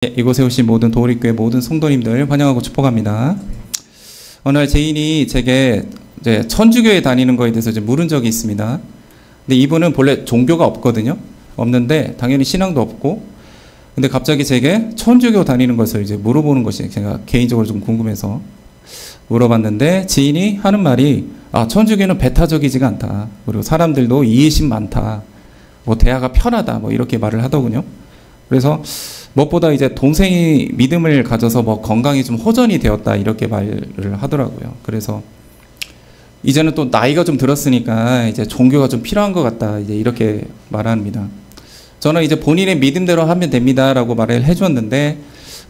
이곳에 오신 모든 도우리교회 모든 성도님들 환영하고 축복합니다. 어느 날 제인이 제게 이제 천주교에 다니는 거에 대해서 이제 물은 적이 있습니다. 근데 이분은 본래 종교가 없거든요. 없는데 당연히 신앙도 없고, 근데 갑자기 제게 천주교 다니는 것을 이제 물어보는 것이 제가 개인적으로 좀 궁금해서 물어봤는데, 지인이 하는 말이 천주교는 배타적이지가 않다. 그리고 사람들도 이해심 많다. 뭐 대화가 편하다. 뭐 이렇게 말을 하더군요. 그래서 무엇보다 이제 동생이 믿음을 가져서 뭐 건강이 좀 호전이 되었다 이렇게 말을 하더라고요. 그래서 이제는 또 나이가 좀 들었으니까 이제 종교가 좀 필요한 것 같다 이제 이렇게 말합니다. 저는 이제 본인의 믿음대로 하면 됩니다라고 말을 해주었는데,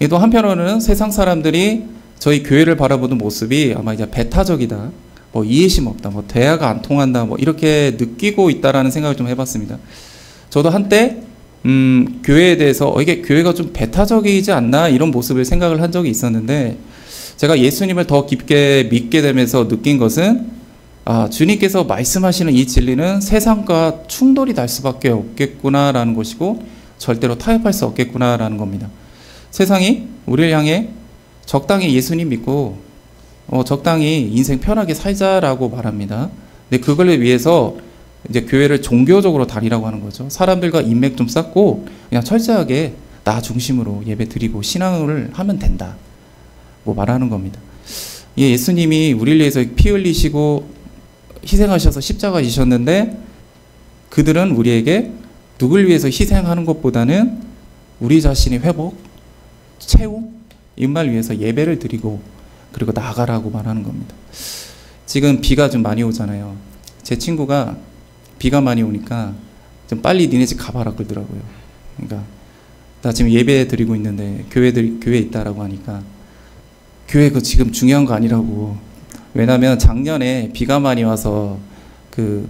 또 한편으로는 세상 사람들이 저희 교회를 바라보는 모습이 아마 이제 배타적이다, 뭐 이해심 없다, 뭐 대화가 안 통한다, 뭐 이렇게 느끼고 있다라는 생각을 좀 해봤습니다. 저도 한때 교회에 대해서 이게 교회가 좀 배타적이지 않나 이런 모습을 생각을 한 적이 있었는데, 제가 예수님을 더 깊게 믿게 되면서 느낀 것은 주님께서 말씀하시는 이 진리는 세상과 충돌이 날 수밖에 없겠구나라는 것이고 절대로 타협할 수 없겠구나라는 겁니다. 세상이 우리를 향해 적당히 예수님 믿고 적당히 인생 편하게 살자라고 말합니다. 근데 그걸 위해서 이제 교회를 종교적으로 다니라고 하는 거죠. 사람들과 인맥 좀 쌓고 그냥 철저하게 나 중심으로 예배 드리고 신앙을 하면 된다, 뭐 말하는 겁니다. 예수님이 우리를 위해서 피 흘리시고 희생하셔서 십자가 지셨는데, 그들은 우리에게 누굴 위해서 희생하는 것보다는 우리 자신의 회복, 채움, 이말 위해서 예배를 드리고 그리고 나아가라고 말하는 겁니다. 지금 비가 좀 많이 오잖아요. 제 친구가 비가 많이 오니까 좀 빨리 니네 집 가봐라 그러더라고요. 그러니까 나 지금 예배 드리고 있는데 교회에 있다라고 하니까, 교회 그거 지금 중요한 거 아니라고. 왜냐면 작년에 비가 많이 와서 그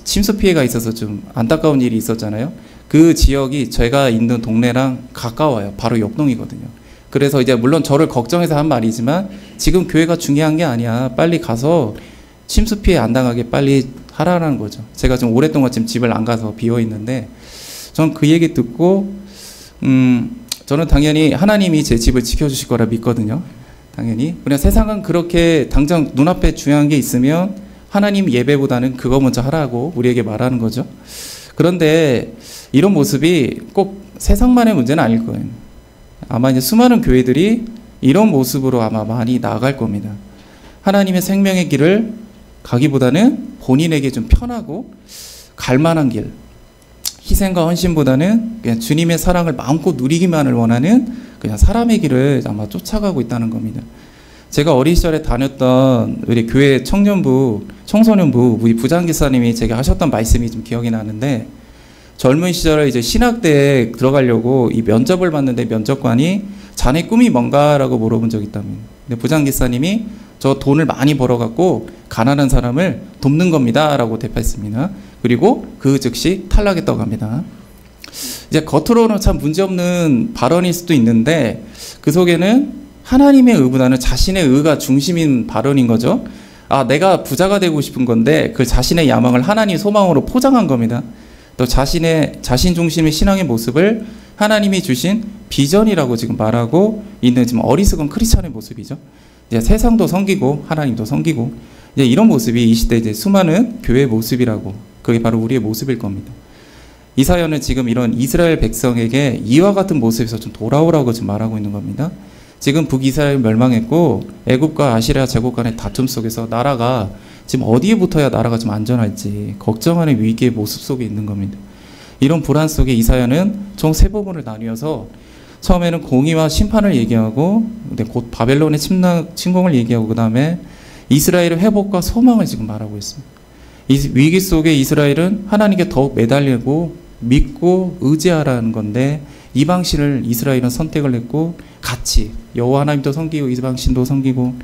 침수 피해가 있어서 좀 안타까운 일이 있었잖아요. 그 지역이 제가 있는 동네랑 가까워요. 바로 옆동이거든요. 그래서 이제 물론 저를 걱정해서 한 말이지만, 지금 교회가 중요한 게 아니야. 빨리 가서 침수 피해 안 당하게 빨리 하라는 거죠. 제가 좀 오랫동안 지금 집을 안 가서 비어 있는데, 전 그 얘기 듣고 저는 당연히 하나님이 제 집을 지켜주실 거라 믿거든요. 당연히. 그냥 세상은 그렇게 당장 눈앞에 중요한 게 있으면 하나님 예배보다는 그거 먼저 하라고 우리에게 말하는 거죠. 그런데 이런 모습이 꼭 세상만의 문제는 아닐 거예요. 아마 이제 수많은 교회들이 이런 모습으로 아마 많이 나아갈 겁니다. 하나님의 생명의 길을 가기보다는 본인에게 좀 편하고 갈만한 길, 희생과 헌신보다는 그냥 주님의 사랑을 마음껏 누리기만을 원하는 그냥 사람의 길을 아마 쫓아가고 있다는 겁니다. 제가 어린 시절에 다녔던 우리 교회 청년부, 청소년부 우리 부장기사님이 제게 하셨던 말씀이 좀 기억이 나는데, 젊은 시절에 이제 신학대에 들어가려고 이 면접을 봤는데 면접관이 자네 꿈이 뭔가라고 물어본 적이 있답니다. 근데 부장기사님이 저 돈을 많이 벌어갖고 가난한 사람을 돕는 겁니다 라고 대답했습니다. 그리고 그 즉시 탈락했다고 합니다. 이제 겉으로는 참 문제없는 발언일 수도 있는데, 그 속에는 하나님의 의보다는 자신의 의가 중심인 발언인 거죠. 내가 부자가 되고 싶은 건데 그 자신의 야망을 하나님 소망으로 포장한 겁니다. 또 자신 중심의 신앙의 모습을 하나님이 주신 비전이라고 지금 말하고 있는 지금 어리석은 크리스찬의 모습이죠. 이제 세상도 섬기고 하나님도 섬기고, 이제 이런 모습이 이 시대 이제 수많은 교회의 모습이라고, 그게 바로 우리의 모습일 겁니다. 이사야는 지금 이런 이스라엘 백성에게 이와 같은 모습에서 좀 돌아오라고 지금 말하고 있는 겁니다. 지금 북이스라엘 멸망했고 애굽과 아시리아 제국 간의 다툼 속에서 나라가 지금 어디에 붙어야 나라가 좀 안전할지 걱정하는 위기의 모습 속에 있는 겁니다. 이런 불안 속에 이사야는 총 3부분을 나뉘어서 처음에는 공의와 심판을 얘기하고, 근데 곧 바벨론의 침공을 얘기하고, 그 다음에 이스라엘의 회복과 소망을 지금 말하고 있습니다. 이 위기 속에 이스라엘은 하나님께 더욱 매달리고 믿고 의지하라는 건데, 이방신을 이스라엘은 선택을 했고 같이 여호와 하나님도 섬기고 이방신도 섬기고,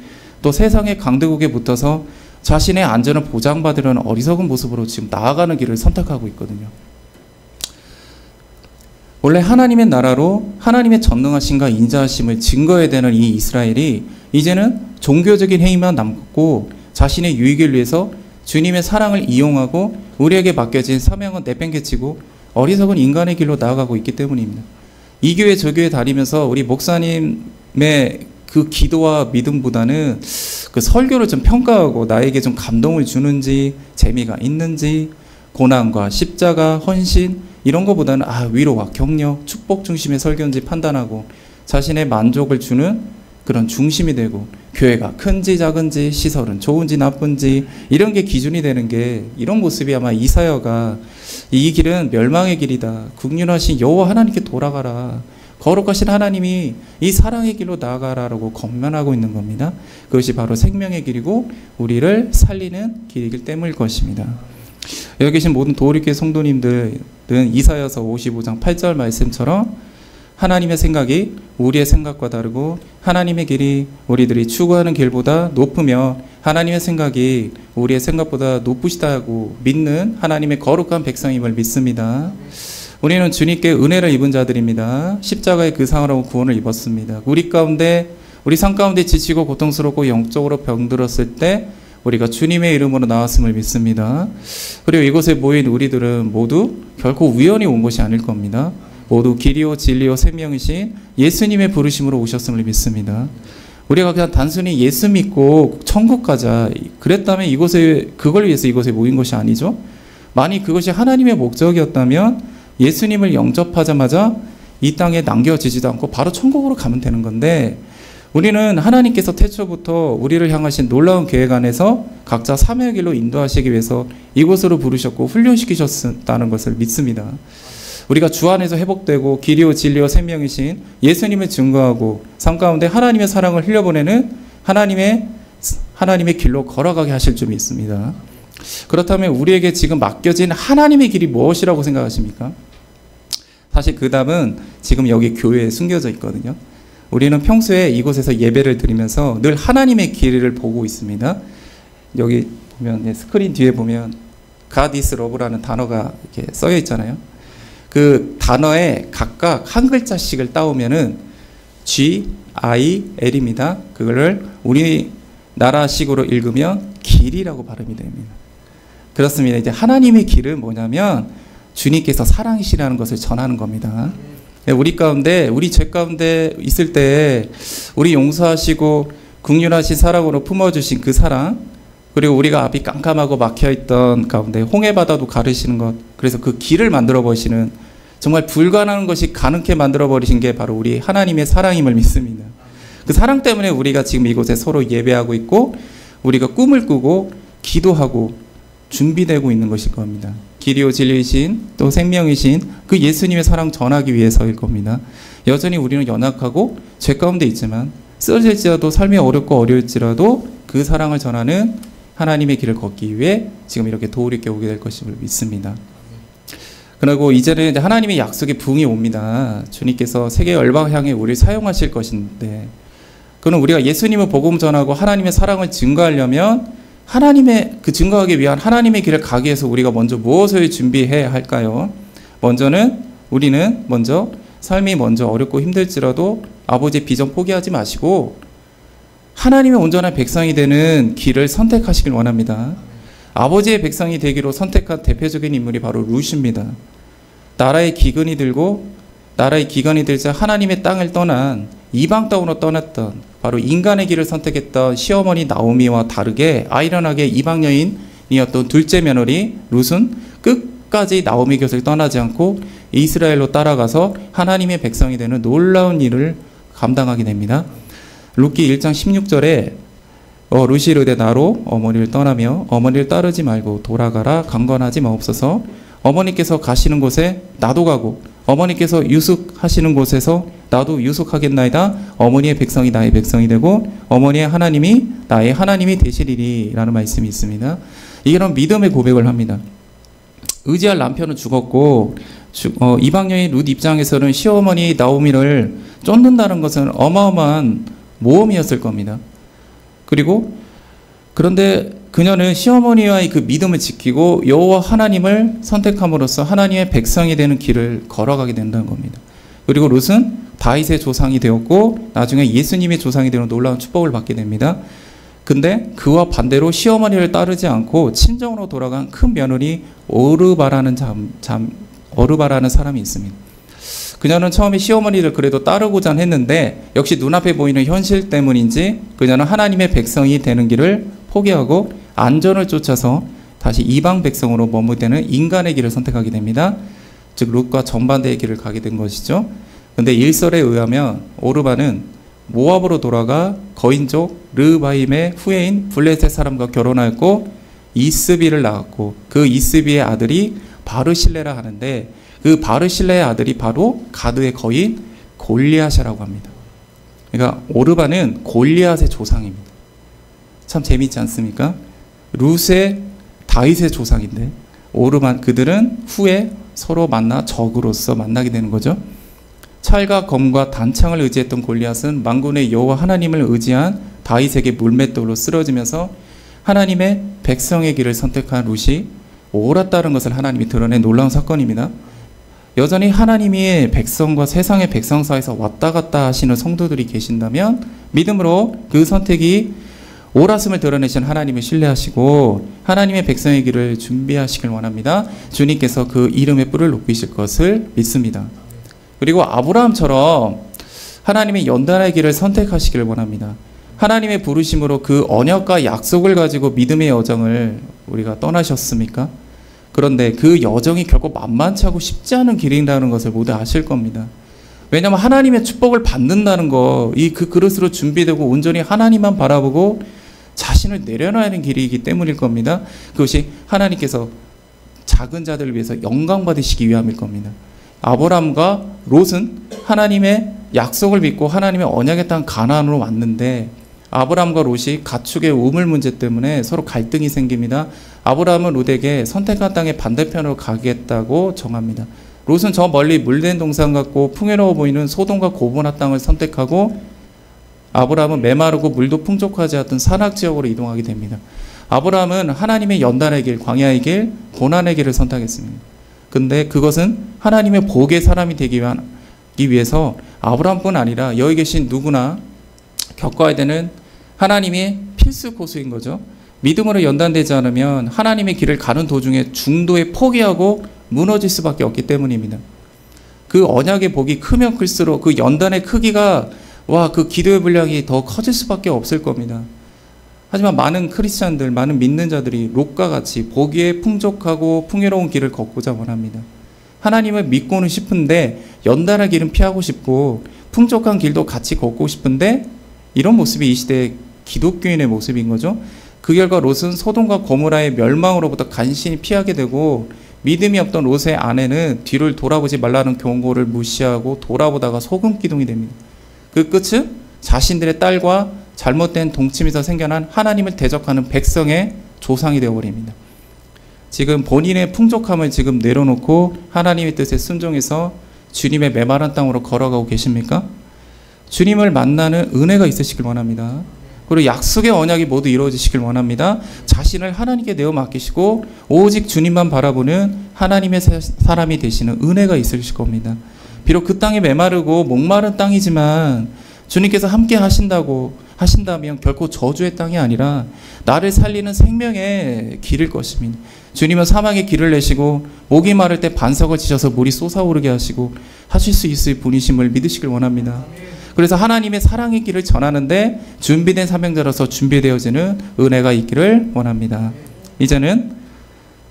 또 세상의 강대국에 붙어서 자신의 안전을 보장받으려는 어리석은 모습으로 지금 나아가는 길을 선택하고 있거든요. 원래 하나님의 나라로 하나님의 전능하심과 인자하심을 증거해야 되는 이 이스라엘이 이제는 종교적인 행위만 남고 자신의 유익을 위해서 주님의 사랑을 이용하고 우리에게 맡겨진 사명은 내팽개치고 어리석은 인간의 길로 나아가고 있기 때문입니다. 이 교회 저 교회 다니면서 우리 목사님의 그 기도와 믿음보다는 그 설교를 좀 평가하고 나에게 좀 감동을 주는지, 재미가 있는지, 고난과 십자가, 헌신 이런 거보다는 위로와 격려, 축복 중심의 설교인지 판단하고 자신의 만족을 주는 그런 중심이 되고, 교회가 큰지 작은지, 시설은 좋은지 나쁜지 이런 게 기준이 되는 게, 이런 모습이 아마 이사야가 이 길은 멸망의 길이다, 국률하신 여호와 하나님께 돌아가라, 거룩하신 하나님이 이 사랑의 길로 나아가라라고 권면하고 있는 겁니다. 그것이 바로 생명의 길이고 우리를 살리는 길이기 때문일 것입니다. 여기 계신 모든 도우리교회 성도님들은 이사야서 55장 8절 말씀처럼 하나님의 생각이 우리의 생각과 다르고 하나님의 길이 우리들이 추구하는 길보다 높으며 하나님의 생각이 우리의 생각보다 높으시다고 믿는 하나님의 거룩한 백성임을 믿습니다. 우리는 주님께 은혜를 입은 자들입니다. 십자가의 그 상으로 구원을 입었습니다. 우리 삶 가운데 지치고 고통스럽고 영적으로 병들었을 때 우리가 주님의 이름으로 나왔음을 믿습니다. 그리고 이곳에 모인 우리들은 모두 결코 우연히 온 것이 아닐 겁니다. 모두 길이요 진리요 생명이신 예수님의 부르심으로 오셨음을 믿습니다. 우리가 그냥 단순히 예수 믿고 천국 가자 그랬다면 그걸 위해서 이곳에 모인 것이 아니죠. 만약 그것이 하나님의 목적이었다면 예수님을 영접하자마자 이 땅에 남겨지지도 않고 바로 천국으로 가면 되는 건데, 우리는 하나님께서 태초부터 우리를 향하신 놀라운 계획 안에서 각자 삶의 길로 인도하시기 위해서 이곳으로 부르셨고 훈련시키셨다는 것을 믿습니다. 우리가 주 안에서 회복되고 길이요 진리요 생명이신 예수님을 증거하고 삶 가운데 하나님의 사랑을 흘려보내는 하나님의 길로 걸어가게 하실 줄 믿습니다. 그렇다면 우리에게 지금 맡겨진 하나님의 길이 무엇이라고 생각하십니까? 사실 그 답은 지금 여기 교회에 숨겨져 있거든요. 우리는 평소에 이곳에서 예배를 드리면서 늘 하나님의 길을 보고 있습니다. 여기 보면 스크린 뒤에 보면 God is love라는 단어가 이렇게 써져 있잖아요. 그 단어에 각각 한 글자씩을 따오면은 G, I, L입니다. 그거를 우리나라식으로 읽으면 길이라고 발음이 됩니다. 그렇습니다. 이제 하나님의 길은 뭐냐면 주님께서 사랑이시라는 것을 전하는 겁니다. 우리 죄 가운데 있을 때 우리 용서하시고 긍휼하신 사랑으로 품어주신 그 사랑, 그리고 우리가 앞이 깜깜하고 막혀있던 가운데 홍해바다도 가르시는 것, 그래서 그 길을 만들어 버리시는, 정말 불가능한 것이 가능케 만들어 버리신 게 바로 우리 하나님의 사랑임을 믿습니다. 그 사랑 때문에 우리가 지금 이곳에 서로 예배하고 있고 우리가 꿈을 꾸고 기도하고 준비되고 있는 것일 겁니다. 길이요 진리이신 또 생명이신 그 예수님의 사랑 전하기 위해서일 겁니다. 여전히 우리는 연약하고 죄 가운데 있지만 쓰러질지라도 삶이 어렵고 어려울지라도 그 사랑을 전하는 하나님의 길을 걷기 위해 지금 이렇게 도우리께 오게 될 것임을 믿습니다. 그리고 이제는 하나님의 약속의 부흥이 옵니다. 주님께서 세계 열방 향해 우리를 사용하실 것인데, 그는 우리가 예수님을 복음 전하고 하나님의 사랑을 증거하려면 하나님의 그 증거하기 위한 하나님의 길을 가기 위해서 우리가 먼저 무엇을 준비해야 할까요? 우리는 먼저 삶이 먼저 어렵고 힘들지라도 아버지의 비전 포기하지 마시고 하나님의 온전한 백성이 되는 길을 선택하시길 원합니다. 아버지의 백성이 되기로 선택한 대표적인 인물이 바로 룻입니다. 나라의 기근이 들자 하나님의 땅을 떠난 이방 땅으로 떠났던 바로 인간의 길을 선택했던 시어머니 나오미와 다르게 아이러니하게 이방 여인이었던 둘째 며느리 룻은 끝까지 나오미 곁을 떠나지 않고 이스라엘로 따라가서 하나님의 백성이 되는 놀라운 일을 감당하게 됩니다. 룻기 1장 16절에 룻이 이르되 나로 어머니를 떠나며 어머니를 따르지 말고 돌아가라 강건하지 마옵소서. 어머니께서 가시는 곳에 나도 가고 어머니께서 유숙하시는 곳에서 나도 유숙하겠나이다. 어머니의 백성이 나의 백성이 되고 어머니의 하나님이 나의 하나님이 되시리리 라는 말씀이 있습니다. 이런 믿음의 고백을 합니다. 의지할 남편은 죽었고 이방 여인 룻 입장에서는 시어머니 나오미를 쫓는다는 것은 어마어마한 모험이었을 겁니다. 그런데 그녀는 시어머니와의 그 믿음을 지키고 여호와 하나님을 선택함으로써 하나님의 백성이 되는 길을 걸어가게 된다는 겁니다. 그리고 룻은 다윗의 조상이 되었고 나중에 예수님의 조상이 되는 놀라운 축복을 받게 됩니다. 근데 그와 반대로 시어머니를 따르지 않고 친정으로 돌아간 큰 며느리 어르바라는 사람이 있습니다. 그녀는 처음에 시어머니를 그래도 따르고자 했는데 역시 눈앞에 보이는 현실 때문인지 그녀는 하나님의 백성이 되는 길을 포기하고 안전을 쫓아서 다시 이방 백성으로 머무르는 인간의 길을 선택하게 됩니다. 즉 룻과 정반대의 길을 가게 된 것이죠. 근데 일설에 의하면 오르바는 모압으로 돌아가 거인족 르바임의 후예인 블레셋 사람과 결혼하였고 이스비를 낳았고 그 이스비의 아들이 바르실레라 하는데 그 바르실레의 아들이 바로 가드의 거인 골리앗이라고 합니다. 그러니까 오르바는 골리앗의 조상입니다. 참 재미있지 않습니까? 룻의 다윗의 조상인데 오르반 그들은 후에 서로 만나 적으로서 만나게 되는 거죠. 찰과 검과 단창을 의지했던 골리앗은 만군의 여호와 하나님을 의지한 다윗에게 물맷돌로 쓰러지면서 하나님의 백성의 길을 선택한 룻이 옳았다는 것을 하나님이 드러낸 놀라운 사건입니다. 여전히 하나님이 백성과 세상의 백성 사이에서 왔다 갔다 하시는 성도들이 계신다면 믿음으로 그 선택이 옳았음을 드러내신 하나님을 신뢰하시고 하나님의 백성의 길을 준비하시길 원합니다. 주님께서 그 이름의 뿔을 높이실 것을 믿습니다. 그리고 아브라함처럼 하나님의 연단의 길을 선택하시기를 원합니다. 하나님의 부르심으로 그 언약과 약속을 가지고 믿음의 여정을 우리가 떠나셨습니까? 그런데 그 여정이 결코 만만치 않고 쉽지 않은 길이라는 것을 모두 아실 겁니다. 왜냐하면 하나님의 축복을 받는다는 거, 그 그릇으로 준비되고 온전히 하나님만 바라보고 자신을 내려놔야 하는 길이기 때문일 겁니다. 그것이 하나님께서 작은 자들을 위해서 영광 받으시기 위함일 겁니다. 아브라함과 롯은 하나님의 약속을 믿고 하나님의 언약의 땅 가나안으로 왔는데 아브라함과 롯이 가축의 우물 문제 때문에 서로 갈등이 생깁니다. 아브라함은 롯에게 선택한 땅의 반대편으로 가겠다고 정합니다. 롯은 저 멀리 물된 동산 같고 풍요로워 보이는 소돔과 고모라 땅을 선택하고 아브라함은 메마르고 물도 풍족하지 않던 산악지역으로 이동하게 됩니다. 아브라함은 하나님의 연단의 길, 광야의 길, 고난의 길을 선택했습니다. 근데 그것은 하나님의 복의 사람이 되기 위해서 아브라함뿐 아니라 여기 계신 누구나 겪어야 되는 하나님의 필수 코스인 거죠. 믿음으로 연단되지 않으면 하나님의 길을 가는 도중에 중도에 포기하고 무너질 수밖에 없기 때문입니다. 그 언약의 복이 크면 클수록 그 연단의 크기가 그 기도의 분량이 더 커질 수밖에 없을 겁니다. 하지만 많은 크리스찬들, 많은 믿는 자들이 롯과 같이 보기에 풍족하고 풍요로운 길을 걷고자 원합니다. 하나님을 믿고는 싶은데 연단의 길은 피하고 싶고 풍족한 길도 같이 걷고 싶은데 이런 모습이 이 시대의 기독교인의 모습인 거죠. 그 결과 롯은 소돔과 고모라의 멸망으로부터 간신히 피하게 되고 믿음이 없던 롯의 아내는 뒤를 돌아보지 말라는 경고를 무시하고 돌아보다가 소금 기둥이 됩니다. 그 끝은 자신들의 딸과 잘못된 동침에서 생겨난 하나님을 대적하는 백성의 조상이 되어버립니다. 지금 본인의 풍족함을 지금 내려놓고 하나님의 뜻에 순종해서 주님의 메마른 땅으로 걸어가고 계십니까? 주님을 만나는 은혜가 있으시길 원합니다. 그리고 약속의 언약이 모두 이루어지시길 원합니다. 자신을 하나님께 내어 맡기시고 오직 주님만 바라보는 하나님의 사람이 되시는 은혜가 있으실 겁니다. 비록 그 땅이 메마르고 목마른 땅이지만 주님께서 함께 하신다면 결코 저주의 땅이 아니라 나를 살리는 생명의 길일 것입니다. 주님은 사막에 길을 내시고 목이 마를 때 반석을 치셔서 물이 솟아오르게 하시고 하실 수 있을 분이심을 믿으시길 원합니다. 그래서 하나님의 사랑의 길을 전하는데 준비된 사명자로서 준비되어지는 은혜가 있기를 원합니다. 이제는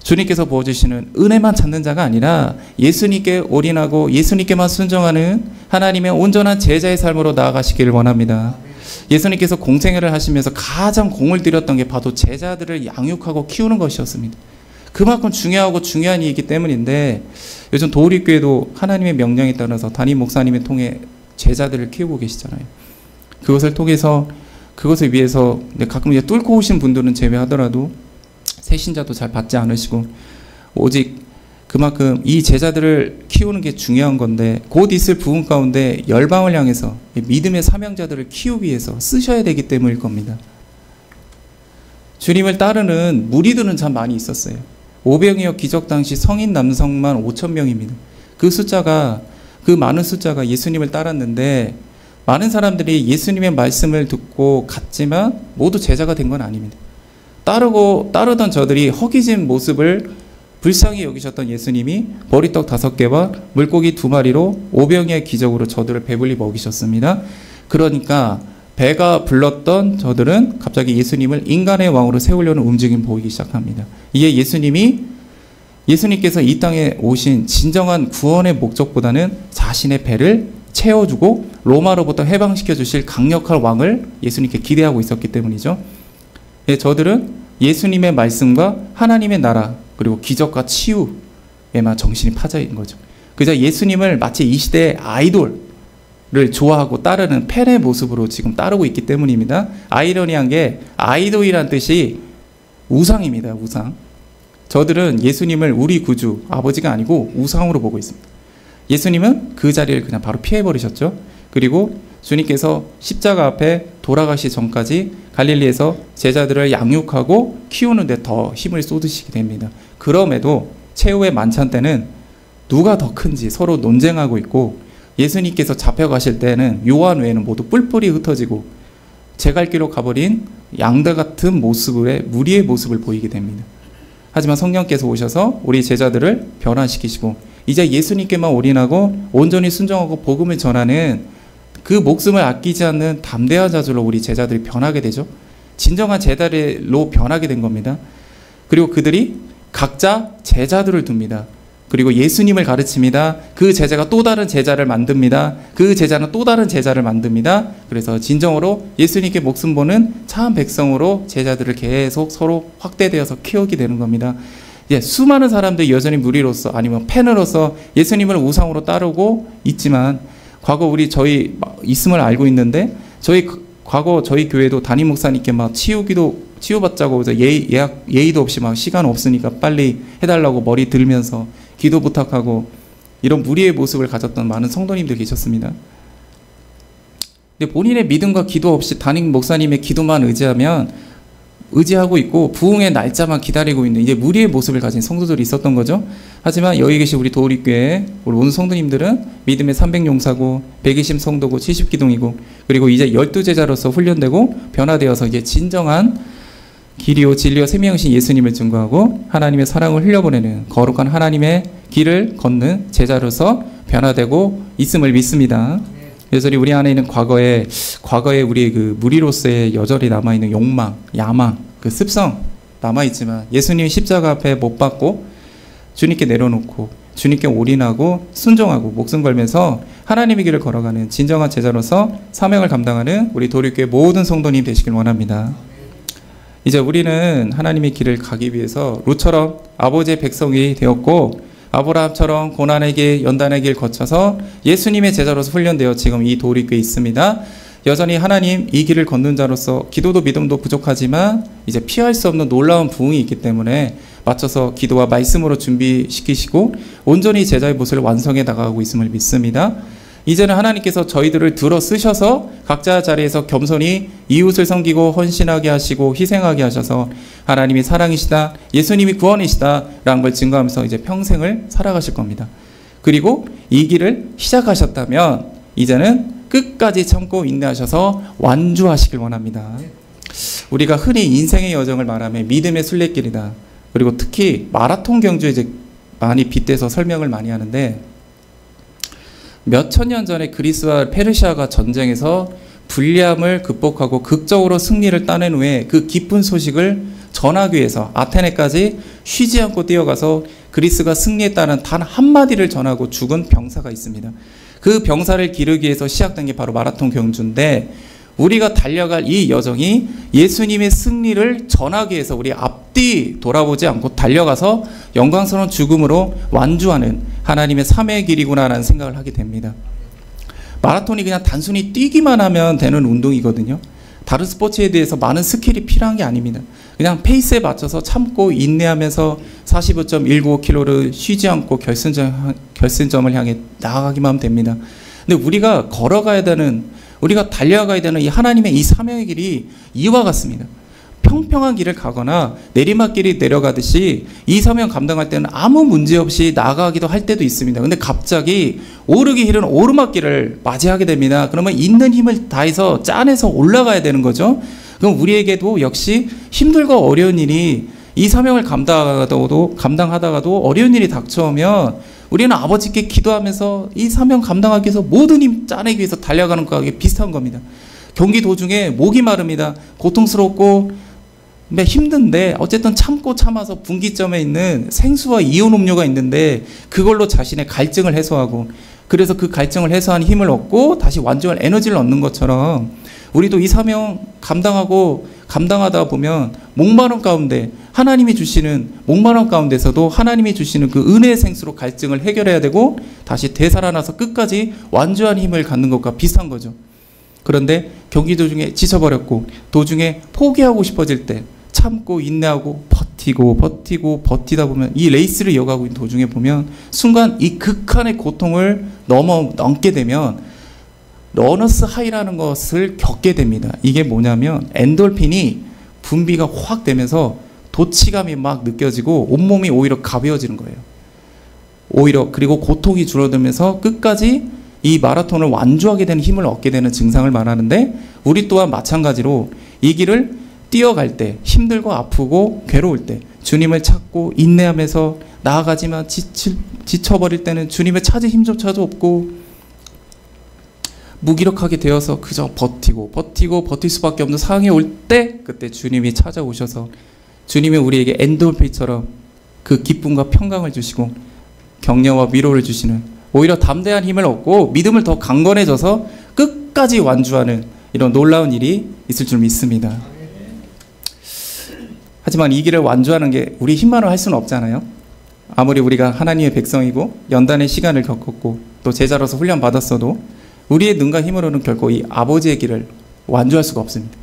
주님께서 부어주시는 은혜만 찾는 자가 아니라 예수님께 올인하고 예수님께만 순종하는 하나님의 온전한 제자의 삶으로 나아가시기를 원합니다. 예수님께서 공생애를 하시면서 가장 공을 들였던 게 바로 제자들을 양육하고 키우는 것이었습니다. 그만큼 중요하고 중요한 일이기 때문인데 요즘 도우리교회도 하나님의 명령에 따라서 담임 목사님을 통해 제자들을 키우고 계시잖아요. 그것을 위해서 가끔 이제 뚫고 오신 분들은 제외하더라도 새신자도 잘 받지 않으시고 오직 그만큼 이 제자들을 키우는 게 중요한 건데 곧 있을 부흥 가운데 열방을 향해서 믿음의 사명자들을 키우기 위해서 쓰셔야 되기 때문일 겁니다. 주님을 따르는 무리들은 참 많이 있었어요. 오병이어 기적 당시 성인 남성만 5,000명입니다. 그 많은 숫자가 예수님을 따랐는데 많은 사람들이 예수님의 말씀을 듣고 갔지만 모두 제자가 된 건 아닙니다. 따르던 저들이 허기진 모습을 불쌍히 여기셨던 예수님이 보리떡 5개와 물고기 2마리로 5병의 기적으로 저들을 배불리 먹이셨습니다. 그러니까 배가 불렀던 저들은 갑자기 예수님을 인간의 왕으로 세우려는 움직임 보이기 시작합니다. 이에 예수님께서 이 땅에 오신 진정한 구원의 목적보다는 자신의 배를 채워주고 로마로부터 해방시켜 주실 강력한 왕을 예수님께 기대하고 있었기 때문이죠. 저들은 예수님의 말씀과 하나님의 나라 그리고 기적과 치유에만 정신이 파져 있는 거죠. 그저 예수님을 마치 이 시대의 아이돌을 좋아하고 따르는 팬의 모습으로 지금 따르고 있기 때문입니다. 아이러니한 게 아이돌이란 뜻이 우상입니다. 우상. 저들은 예수님을 우리 구주 아버지가 아니고 우상으로 보고 있습니다. 예수님은 그 자리를 그냥 바로 피해버리셨죠. 그리고 주님께서 십자가 앞에 돌아가시 전까지 갈릴리에서 제자들을 양육하고 키우는 데 더 힘을 쏟으시게 됩니다. 그럼에도 최후의 만찬 때는 누가 더 큰지 서로 논쟁하고 있고 예수님께서 잡혀가실 때는 요한 외에는 모두 뿔뿔이 흩어지고 제갈길로 가버린 양들 같은 모습의 무리의 모습을 보이게 됩니다. 하지만 성령께서 오셔서 우리 제자들을 변화시키시고 이제 예수님께만 올인하고 온전히 순종하고 복음을 전하는 그 목숨을 아끼지 않는 담대한 자들로 우리 제자들이 변하게 되죠. 진정한 제자로 변하게 된 겁니다. 그리고 그들이 각자 제자들을 둡니다. 그리고 예수님을 가르칩니다. 그 제자가 또 다른 제자를 만듭니다. 그 제자는 또 다른 제자를 만듭니다. 그래서 진정으로 예수님께 목숨 보는 참 백성으로 제자들을 계속 서로 확대되어서 키우게 되는 겁니다. 수많은 사람들이 여전히 무리로서 아니면 팬으로서 예수님을 우상으로 따르고 있지만 저희 있음을 알고 있는데 과거 저희 교회도 담임 목사님께 막 치유받자고 예의도 없이 막 시간 없으니까 빨리 해달라고 머리 들면서 기도 부탁하고 이런 무리의 모습을 가졌던 많은 성도님들 계셨습니다. 근데 본인의 믿음과 기도 없이 담임 목사님의 기도만 의지하고 있고 부흥의 날짜만 기다리고 있는 이제 무리의 모습을 가진 성도들이 있었던 거죠. 하지만 여기 계신 우리 도우리교회 우리 온 성도님들은 믿음의 300용사고 120 성도고 70기둥이고 그리고 이제 12제자로서 훈련되고 변화되어서 이제 진정한 길이요 진리요 생명이신 예수님을 증거하고 하나님의 사랑을 흘려보내는 거룩한 하나님의 길을 걷는 제자로서 변화되고 있음을 믿습니다. 여전히 우리 안에 있는 과거에 우리의 그 무리로서의 여전히 남아있는 욕망, 야망, 그 습성 남아있지만 예수님이 십자가 앞에 못 박고 주님께 내려놓고 주님께 올인하고 순종하고 목숨 걸면서 하나님의 길을 걸어가는 진정한 제자로서 사명을 감당하는 우리 도리교회 모든 성도님 되시길 원합니다. 이제 우리는 하나님의 길을 가기 위해서 룻처럼 아버지의 백성이 되었고 아브라함처럼 고난의 길, 연단의 길 거쳐서 예수님의 제자로서 훈련되어 지금 이 도리교회에 있습니다. 여전히 하나님 이 길을 걷는 자로서 기도도 믿음도 부족하지만 이제 피할 수 없는 놀라운 부흥이 있기 때문에 맞춰서 기도와 말씀으로 준비시키시고 온전히 제자의 모습을 완성해 나가고 있음을 믿습니다. 이제는 하나님께서 저희들을 들어 쓰셔서 각자 자리에서 겸손히 이웃을 섬기고 헌신하게 하시고 희생하게 하셔서 하나님이 사랑이시다, 예수님이 구원이시다 라는 걸 증거하면서 이제 평생을 살아가실 겁니다. 그리고 이 길을 시작하셨다면 이제는 끝까지 참고 인내하셔서 완주하시길 원합니다. 우리가 흔히 인생의 여정을 말하면 믿음의 순례길이다. 그리고 특히 마라톤 경주에 이제 많이 빗대서 설명을 많이 하는데 몇 천 년 전에 그리스와 페르시아가 전쟁에서 불리함을 극복하고 극적으로 승리를 따낸 후에 그 기쁜 소식을 전하기 위해서 아테네까지 쉬지 않고 뛰어가서 그리스가 승리했다는 단 한마디를 전하고 죽은 병사가 있습니다. 그 병사를 기르기 위해서 시작된 게 바로 마라톤 경주인데 우리가 달려갈 이 여정이 예수님의 승리를 전하기 위해서 우리 앞뒤 돌아보지 않고 달려가서 영광스러운 죽음으로 완주하는 하나님의 삶의 길이구나라는 생각을 하게 됩니다. 마라톤이 그냥 단순히 뛰기만 하면 되는 운동이거든요. 다른 스포츠에 대해서 많은 스킬이 필요한 게 아닙니다. 그냥 페이스에 맞춰서 참고 인내하면서 45.195km를 쉬지 않고 결승점을 향해 나아가기만 하면 됩니다. 근데 우리가 우리가 달려가야 되는 이 하나님의 이 사명의 길이 이와 같습니다. 평평한 길을 가거나 내리막길이 내려가듯이 이 사명 감당할 때는 아무 문제 없이 나아가기도 할 때도 있습니다. 근데 갑자기 오르기 싫은 오르막길을 맞이하게 됩니다. 그러면 있는 힘을 다해서 짜내서 올라가야 되는 거죠. 그럼 우리에게도 역시 힘들고 어려운 일이 이 사명을 감당하다가도 어려운 일이 닥쳐오면 우리는 아버지께 기도하면서 이 사명 감당하기 위해서 모든 힘 짜내기 위해서 달려가는 것과 비슷한 겁니다. 경기 도중에 목이 마릅니다. 고통스럽고 힘든데 어쨌든 참고 참아서 분기점에 있는 생수와 이온 음료가 있는데 그걸로 자신의 갈증을 해소하고, 그래서 그 갈증을 해소한 힘을 얻고 다시 완전한 에너지를 얻는 것처럼 우리도 이 사명 감당하다 보면 목마름 가운데 하나님이 주시는 목마름 가운데서도 하나님이 주시는 그 은혜의 생수로 갈증을 해결해야 되고 다시 되살아나서 끝까지 완전한 힘을 갖는 것과 비슷한 거죠. 그런데 경기 도중에 지쳐버렸고 도중에 포기하고 싶어질 때 참고 인내하고 버티다 보면 이 레이스를 이어가고 있는 도중에 보면 순간 이 극한의 고통을 넘게 되면 러너스 하이라는 것을 겪게 됩니다. 이게 뭐냐면 엔돌핀이 분비가 확 되면서 도취감이 막 느껴지고 온몸이 오히려 가벼워지는 거예요. 그리고 고통이 줄어들면서 끝까지 이 마라톤을 완주하게 되는 힘을 얻게 되는 증상을 말하는데, 우리 또한 마찬가지로 이 길을 뛰어갈 때 힘들고 아프고 괴로울 때 주님을 찾고 인내하면서 나아가지만 지쳐버릴 때는 주님을 찾을 힘조차도 없고 무기력하게 되어서 그저 버틸 수밖에 없는 상황이 올 때 그때 주님이 찾아오셔서 주님이 우리에게 엔돌핀처럼 그 기쁨과 평강을 주시고 격려와 위로를 주시는, 오히려 담대한 힘을 얻고 믿음을 더 강건해져서 끝까지 완주하는 이런 놀라운 일이 있을 줄 믿습니다. 하지만 이 길을 완주하는 게 우리 힘만으로 할 수는 없잖아요. 아무리 우리가 하나님의 백성이고 연단의 시간을 겪었고 또 제자로서 훈련받았어도 우리의 능과 힘으로는 결코 이 아버지의 길을 완주할 수가 없습니다.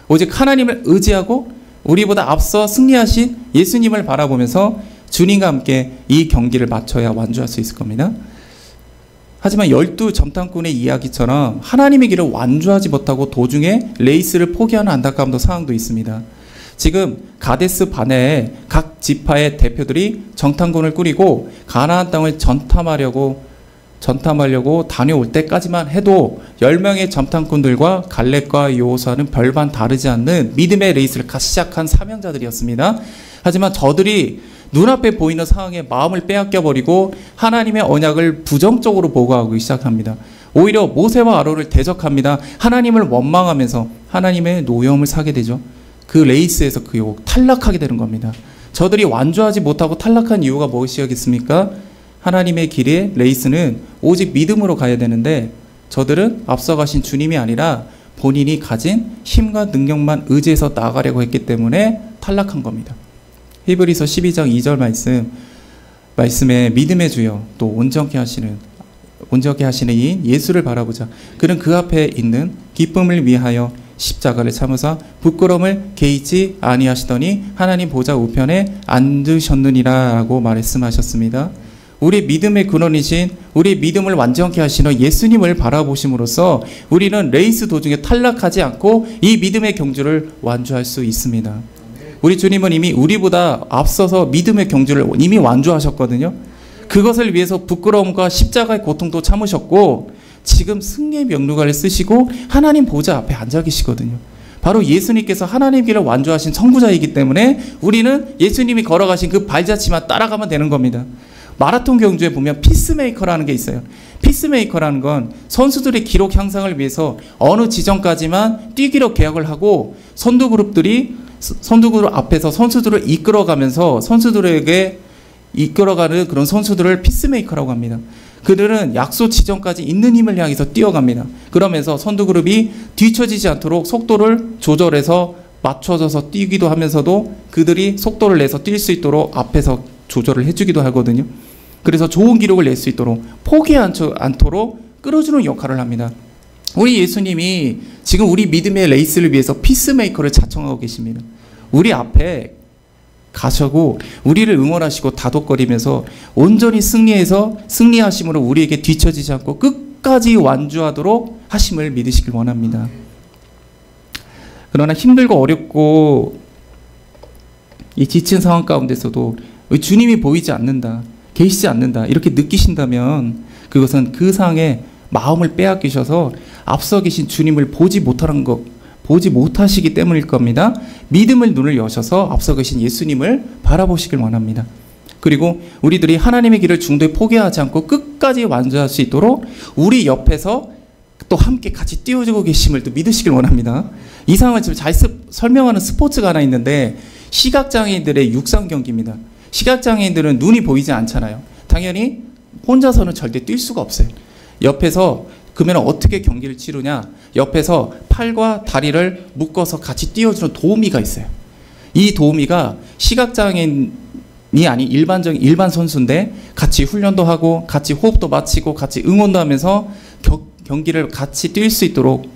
오직 하나님을 의지하고 우리보다 앞서 승리하신 예수님을 바라보면서 주님과 함께 이 경기를 마쳐야 완주할 수 있을 겁니다. 하지만 12점탕꾼의 이야기처럼 하나님의 길을 완주하지 못하고 도중에 레이스를 포기하는 안타까움도 상황도 있습니다. 지금 가데스 바네에 각 지파의 대표들이 정탐군을 꾸리고 가나안 땅을 전탐하려고 다녀올 때까지만 해도 10명의 정탐꾼들과 갈렙과 여호수아는 별반 다르지 않는 믿음의 레이스를 시작한 사명자들이었습니다. 하지만 저들이 눈앞에 보이는 상황에 마음을 빼앗겨버리고 하나님의 언약을 부정적으로 보고하기 시작합니다. 오히려 모세와 아론을 대적합니다. 하나님을 원망하면서 하나님의 노여움을 사게 되죠. 그 레이스에서 탈락하게 되는 겁니다. 저들이 완주하지 못하고 탈락한 이유가 무엇이겠습니까? 하나님의 길의 레이스는 오직 믿음으로 가야 되는데 저들은 앞서가신 주님이 아니라 본인이 가진 힘과 능력만 의지해서 나아가려고 했기 때문에 탈락한 겁니다. 히브리서 12장 2절 말씀에 믿음의 주여 또 온전케 하시는 이인 예수를 바라보자. 그는 그 앞에 있는 기쁨을 위하여 십자가를 참으사 부끄러움을 개의치 아니하시더니 하나님 보좌 우편에 앉으셨느니라 라고 말씀하셨습니다. 우리 믿음의 근원이신, 우리 믿음을 완전케 하시는 예수님을 바라보심으로써 우리는 레이스 도중에 탈락하지 않고 이 믿음의 경주를 완주할 수 있습니다. 우리 주님은 이미 우리보다 앞서서 믿음의 경주를 이미 완주하셨거든요. 그것을 위해서 부끄러움과 십자가의 고통도 참으셨고 지금 승리의 명루가를 쓰시고 하나님 보좌 앞에 앉아 계시거든요. 바로 예수님께서 하나님 길을 완주하신 선구자이기 때문에 우리는 예수님이 걸어가신 그 발자취만 따라가면 되는 겁니다. 마라톤 경주에 보면 피스메이커라는 게 있어요. 피스메이커라는 건 선수들의 기록 향상을 위해서 어느 지점까지만 뛰기로 계약을 하고 선두그룹 앞에서 선수들을 이끌어가면서 선수들에게 이끌어가는 그런 선수들을 피스메이커라고 합니다. 그들은 약속 지점까지 있는 힘을 향해서 뛰어갑니다. 그러면서 선두그룹이 뒤처지지 않도록 속도를 조절해서 맞춰져서 뛰기도 하면서도 그들이 속도를 내서 뛸 수 있도록 앞에서 조절을 해주기도 하거든요. 그래서 좋은 기록을 낼 수 있도록 포기하지 않도록 끌어주는 역할을 합니다. 우리 예수님이 지금 우리 믿음의 레이스를 위해서 피스메이커를 자청하고 계십니다. 우리 앞에 가시고 우리를 응원하시고 다독거리면서 온전히 승리하심으로 우리에게 뒤처지지 않고 끝까지 완주하도록 하심을 믿으시길 원합니다. 그러나 힘들고 어렵고 이 지친 상황 가운데서도 주님이 보이지 않는다, 계시지 않는다 이렇게 느끼신다면 그것은 그 상황에 마음을 빼앗기셔서 앞서 계신 주님을 보지 못하는 것 보지 못하시기 때문일 겁니다. 믿음의 눈을 여셔서 앞서 계신 예수님을 바라보시길 원합니다. 그리고 우리들이 하나님의 길을 중도에 포기하지 않고 끝까지 완주할 수 있도록 우리 옆에서 또 함께 같이 뛰어주고 계심을 또 믿으시길 원합니다. 이 상황을 지금 잘 설명하는 스포츠가 하나 있는데 시각장애인들의 육상 경기입니다. 시각장애인들은 눈이 보이지 않잖아요. 당연히 혼자서는 절대 뛸 수가 없어요. 옆에서 그러면 어떻게 경기를 치르냐? 옆에서 팔과 다리를 묶어서 같이 띄워주는 도우미가 있어요. 이 도우미가 시각장애인이 아닌 일반 선수인데 같이 훈련도 하고 같이 호흡도 마치고 같이 응원도 하면서 경기를 같이 뛸 수 있도록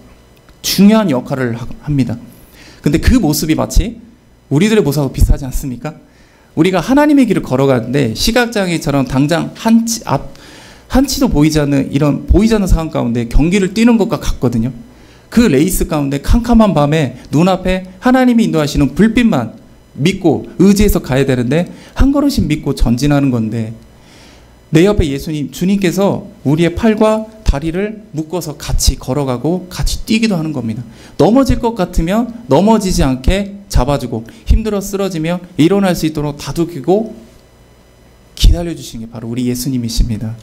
중요한 역할을 합니다. 근데 그 모습이 마치 우리들의 모습하고 비슷하지 않습니까? 우리가 하나님의 길을 걸어가는데 시각장애처럼 당장 한치도 보이지 않는 이런 보이지 않는 상황 가운데 경기를 뛰는 것과 같거든요. 그 레이스 가운데 캄캄한 밤에 눈앞에 하나님이 인도하시는 불빛만 믿고 의지해서 가야 되는데 한 걸음씩 믿고 전진하는 건데 내 옆에 예수님 주님께서 우리의 팔과 다리를 묶어서 같이 걸어가고 같이 뛰기도 하는 겁니다. 넘어질 것 같으면 넘어지지 않게 잡아주고 힘들어 쓰러지면 일어날 수 있도록 다독이고 기다려주시는 게 바로 우리 예수님이십니다.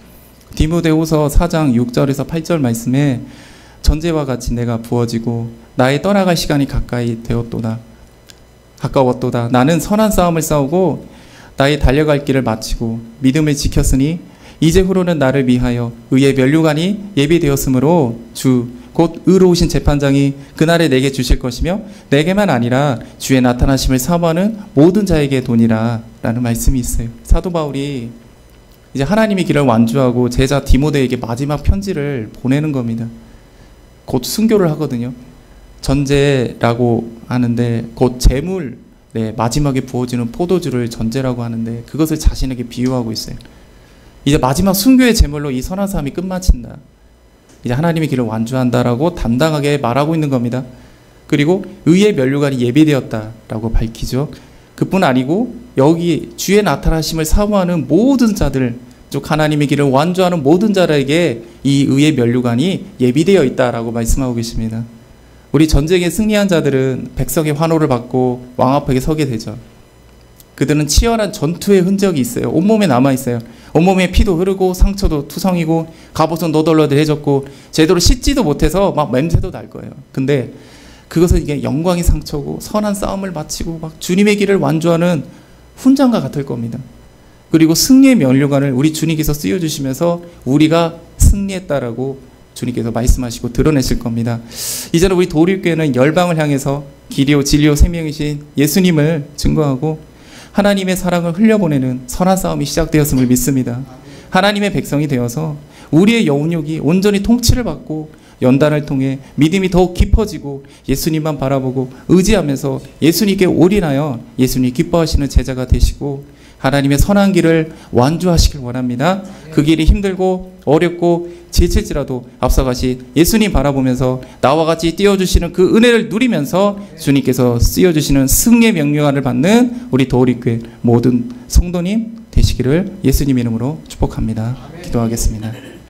디모데후서 4장 6절에서 8절 말씀에 전제와 같이 내가 부어지고 나의 떠나갈 시간이 가까웠도다. 나는 선한 싸움을 싸우고 나의 달려갈 길을 마치고 믿음을 지켰으니 이제후로는 나를 위하여 의의 면류관이 예비되었으므로 주 곧 의로우신 재판장이 그날에 내게 주실 것이며 내게만 아니라 주의 나타나심을 사모하는 모든 자에게 도니라 라는 말씀이 있어요. 사도 바울이 이제 하나님의 길을 완주하고 제자 디모데에게 마지막 편지를 보내는 겁니다. 곧 순교를 하거든요. 전제라고 하는데 곧 재물, 마지막에 부어지는 포도주를 전제라고 하는데 그것을 자신에게 비유하고 있어요. 이제 마지막 순교의 제물로 이 선한 삶이 끝마친다. 이제 하나님의 길을 완주한다라고 담당하게 말하고 있는 겁니다. 그리고 의의 면류관이 예비되었다라고 밝히죠. 그뿐 아니고 여기 주의 나타나심을 사모하는 모든 자들, 즉 하나님의 길을 완주하는 모든 자에게 이 의의 면류관이 예비되어 있다라고 말씀하고 계십니다. 우리 전쟁에 승리한 자들은 백성의 환호를 받고 왕 앞에 서게 되죠. 그들은 치열한 전투의 흔적이 있어요. 온몸에 남아있어요. 온몸에 피도 흐르고 상처도 투성이고 갑옷은 너덜너덜해졌고 제대로 씻지도 못해서 막 냄새도 날 거예요. 근데 그것은 이게 영광의 상처고 선한 싸움을 마치고 막 주님의 길을 완주하는 훈장과 같을 겁니다. 그리고 승리의 면류관을 우리 주님께서 쓰여주시면서 우리가 승리했다라고 주님께서 말씀하시고 드러내실 겁니다. 이제는 우리 도립교회는 열방을 향해서 길이요 진리요 생명이신 예수님을 증거하고 하나님의 사랑을 흘려보내는 선한 싸움이 시작되었음을 믿습니다. 하나님의 백성이 되어서 우리의 영혼력이 온전히 통치를 받고 연단을 통해 믿음이 더욱 깊어지고 예수님만 바라보고 의지하면서 예수님께 올인하여 예수님이 기뻐하시는 제자가 되시고 하나님의 선한 길을 완주하시길 원합니다. 그 길이 힘들고 어렵고 지칠지라도 앞서가신 예수님 바라보면서 나와 같이 띄워주시는 그 은혜를 누리면서 주님께서 쓰여주시는 승리의 명령을 받는 우리 도우리교회 모든 성도님 되시기를 예수님 이름으로 축복합니다. 기도하겠습니다.